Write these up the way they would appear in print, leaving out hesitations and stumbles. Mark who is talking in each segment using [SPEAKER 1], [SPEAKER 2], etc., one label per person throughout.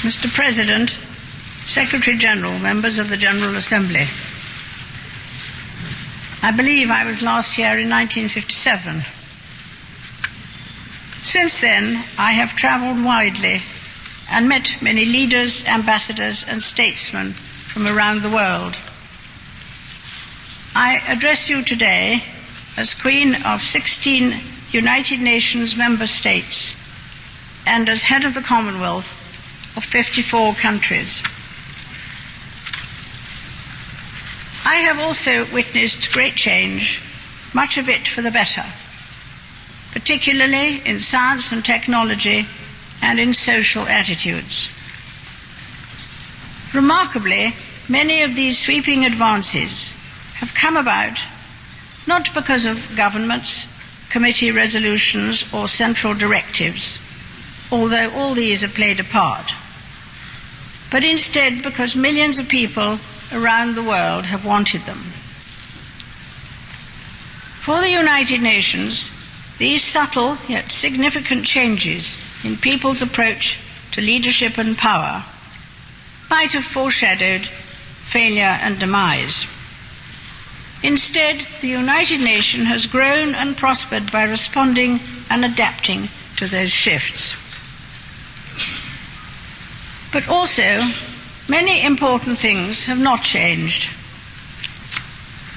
[SPEAKER 1] Mr. President, Secretary General, members of the General Assembly, I believe I was last here in 1957. Since then, I have traveled widely and met many leaders, ambassadors, and statesmen from around the world. I address you today as Queen of 16 United Nations member states and as head of the Commonwealth of 54 countries. I have also witnessed great change, much of it for the better, particularly in science and technology and in social attitudes. Remarkably, many of these sweeping advances have come about not because of governments, committee resolutions, or central directives, although all these have played a part, but instead because millions of people around the world have wanted them. For the United Nations, these subtle yet significant changes in people's approach to leadership and power might have foreshadowed failure and demise. Instead, the United Nations has grown and prospered by responding and adapting to those shifts. But also, many important things have not changed.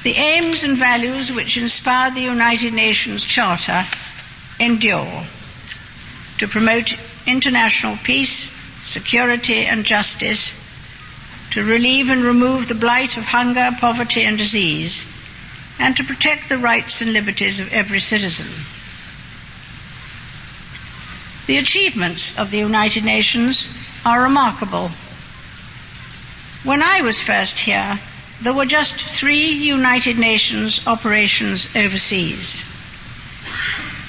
[SPEAKER 1] The aims and values which inspired the United Nations Charter endure: to promote international peace, security, and justice, to relieve and remove the blight of hunger, poverty, and disease, and to protect the rights and liberties of every citizen. The achievements of the United Nations are remarkable. When I was first here, there were just 3 United Nations operations overseas.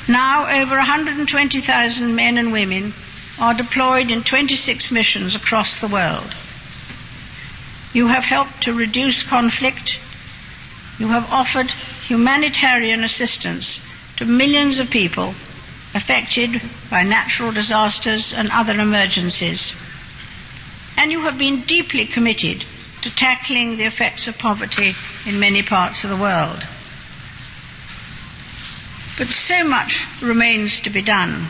[SPEAKER 1] Now over 120,000 men and women are deployed in 26 missions across the world. You have helped to reduce conflict. You have offered humanitarian assistance to millions of people affected by natural disasters and other emergencies. And you have been deeply committed to tackling the effects of poverty in many parts of the world. But so much remains to be done.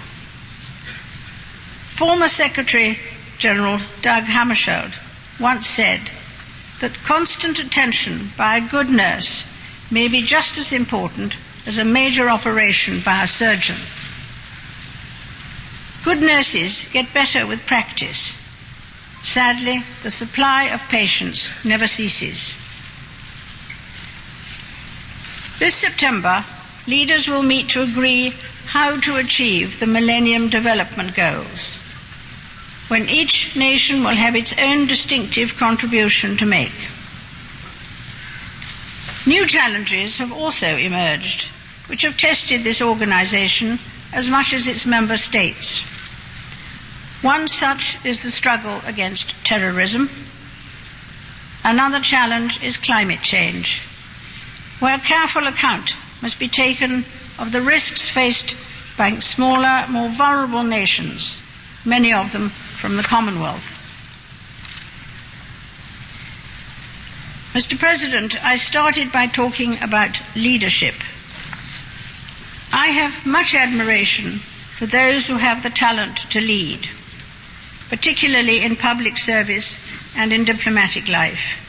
[SPEAKER 1] Former Secretary General Dag Hammarskjöld once said that constant attention by a good nurse may be just as important as a major operation by a surgeon. Good nurses get better with practice. Sadly, the supply of patients never ceases. This September, leaders will meet to agree how to achieve the Millennium Development Goals, when each nation will have its own distinctive contribution to make. New challenges have also emerged, which have tested this organization as much as its member states. One such is the struggle against terrorism. Another challenge is climate change, where careful account must be taken of the risks faced by smaller, more vulnerable nations, many of them from the Commonwealth. Mr. President, I started by talking about leadership. I have much admiration for those who have the talent to lead, particularly in public service and in diplomatic life.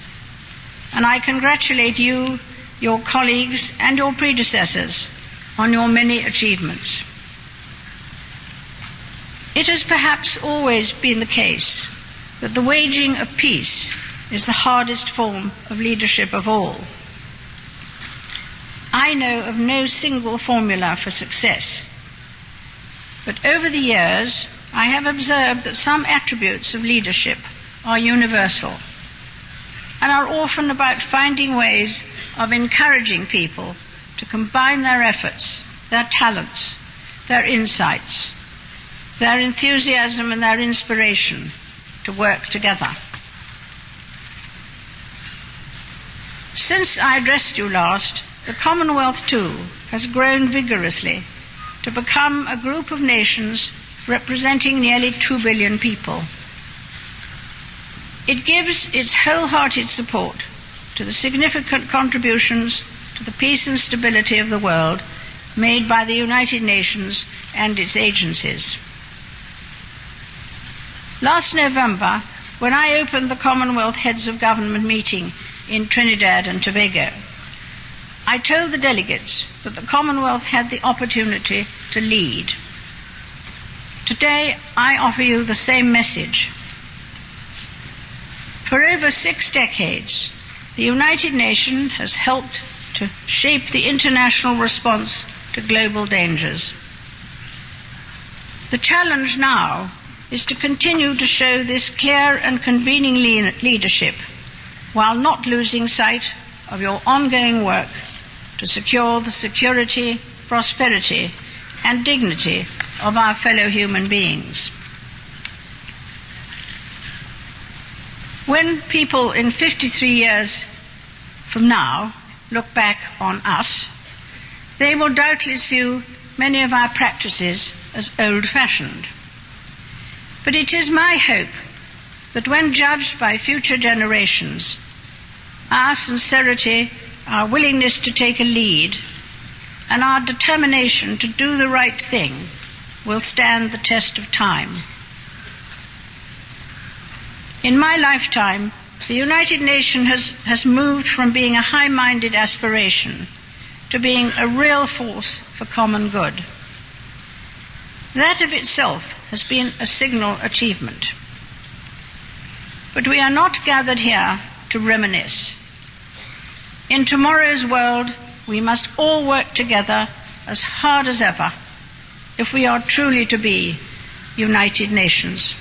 [SPEAKER 1] And I congratulate you, your colleagues, and your predecessors on your many achievements. It has perhaps always been the case that the waging of peace is the hardest form of leadership of all. I know of no single formula for success, but over the years, I have observed that some attributes of leadership are universal and are often about finding ways of encouraging people to combine their efforts, their talents, their insights, their enthusiasm and their inspiration to work together. Since I addressed you last, the Commonwealth too has grown vigorously to become a group of nations representing nearly 2 billion people. It gives its wholehearted support to the significant contributions to the peace and stability of the world made by the United Nations and its agencies. Last November, when I opened the Commonwealth Heads of Government meeting in Trinidad and Tobago, I told the delegates that the Commonwealth had the opportunity to lead. Today, I offer you the same message. For over 6 decades, the United Nations has helped to shape the international response to global dangers. The challenge now is to continue to show this clear and convening leadership while not losing sight of your ongoing work to secure the security, prosperity, and dignity of our fellow human beings. When people in 53 years from now look back on us, they will doubtless view many of our practices as old-fashioned. But it is my hope that when judged by future generations, our sincerity, our willingness to take a lead, and our determination to do the right thing will stand the test of time. In my lifetime, the United Nations has moved from being a high-minded aspiration to being a real force for common good. That of itself has been a signal achievement. But we are not gathered here to reminisce. In tomorrow's world, we must all work together as hard as ever if we are truly to be United Nations.